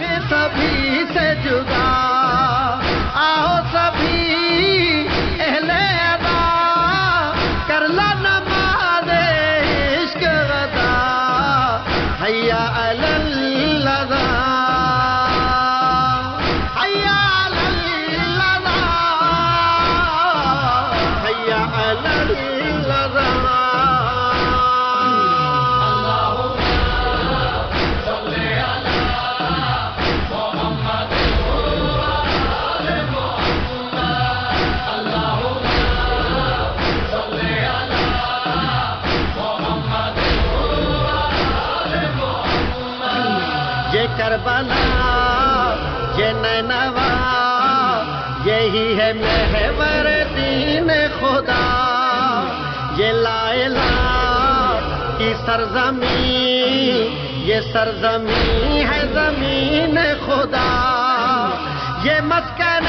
ہیں سبھی سے جدا، آؤ سبھی اہل ادا، کر لا نماز عشق ادا، حیا علی الغا، حیا علی الغا، حیا علی الغا۔ یہ کربلا، یہ نینوا، یہی ہے محور دین خدا، یہ لا الہ کی سرزمین، یہ سرزمین ہے زمین خدا، یہ مسکن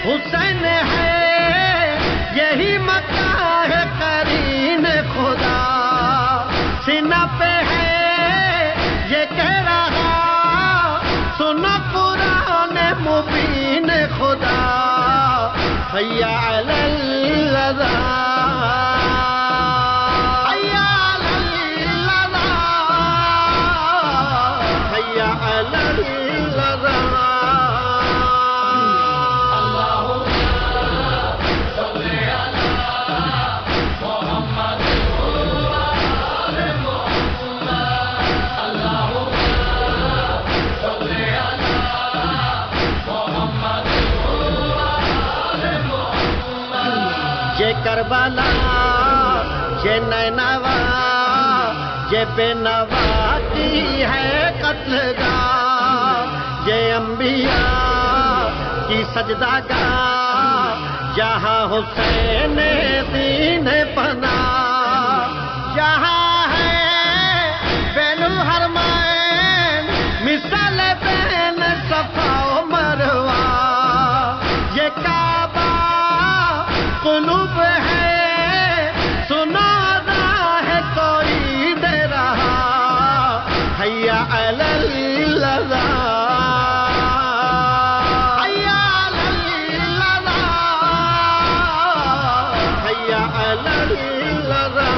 حسین ہے، یہی مکہ ہے قرین خدا، سینہ پہ ہے یہ کہہ رہا، سنا قرآن مبین خدا، حیا علی الغا، حیا علی الغا، حیا علی الغا۔ یہ کربلا، یہ نینوا، یہ بے نوا کی ہے قتل گاہ، یہ انبیاء کی سجدہ گاہ، جہاں حسین دین پناہ، جہاں ہے بین الحرمین مثال بین صفا و مروہ، یہ کعبہ قلوب ہے، سنادا ہے کوئی دے رہا، حیا علی الغا، حیا علی الغا، حیا علی الغا۔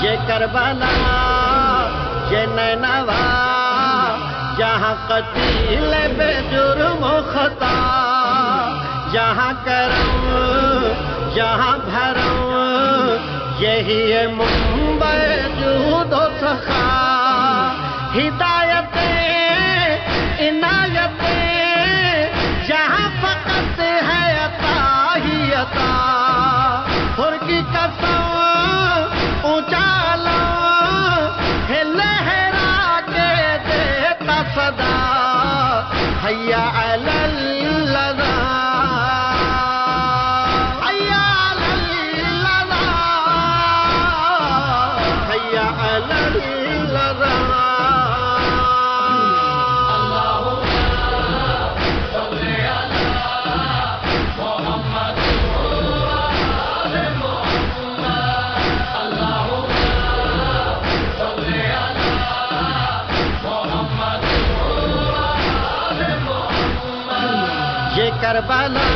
یہ کربلا، یہ نینوا، جہاں قتیل بے جرم و خطا، جہاں کرم، جہاں بھرم، یہی ہے منبع جود و سخا، ہدایتیں عنایتیں، جہاں فقط ہے عطا ہی عطا، خور کی قسم اونچا لو ہے لہرا کے دیتا صدا، حیا علی الغا، حیا علی الغا، حیا علی الغا۔ یہ کربلا،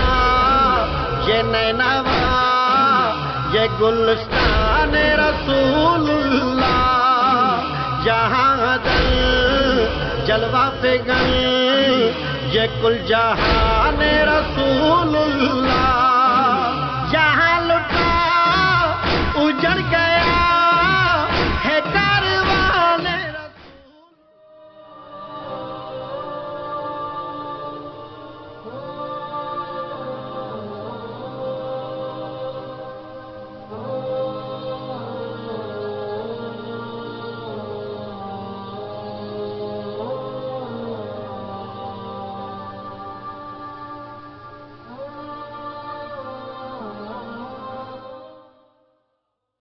یہ نینوا، یہ گلستان رسول اللہ، جہاں دل جلوہ فگن، یہ کل جہان رسول اللہ،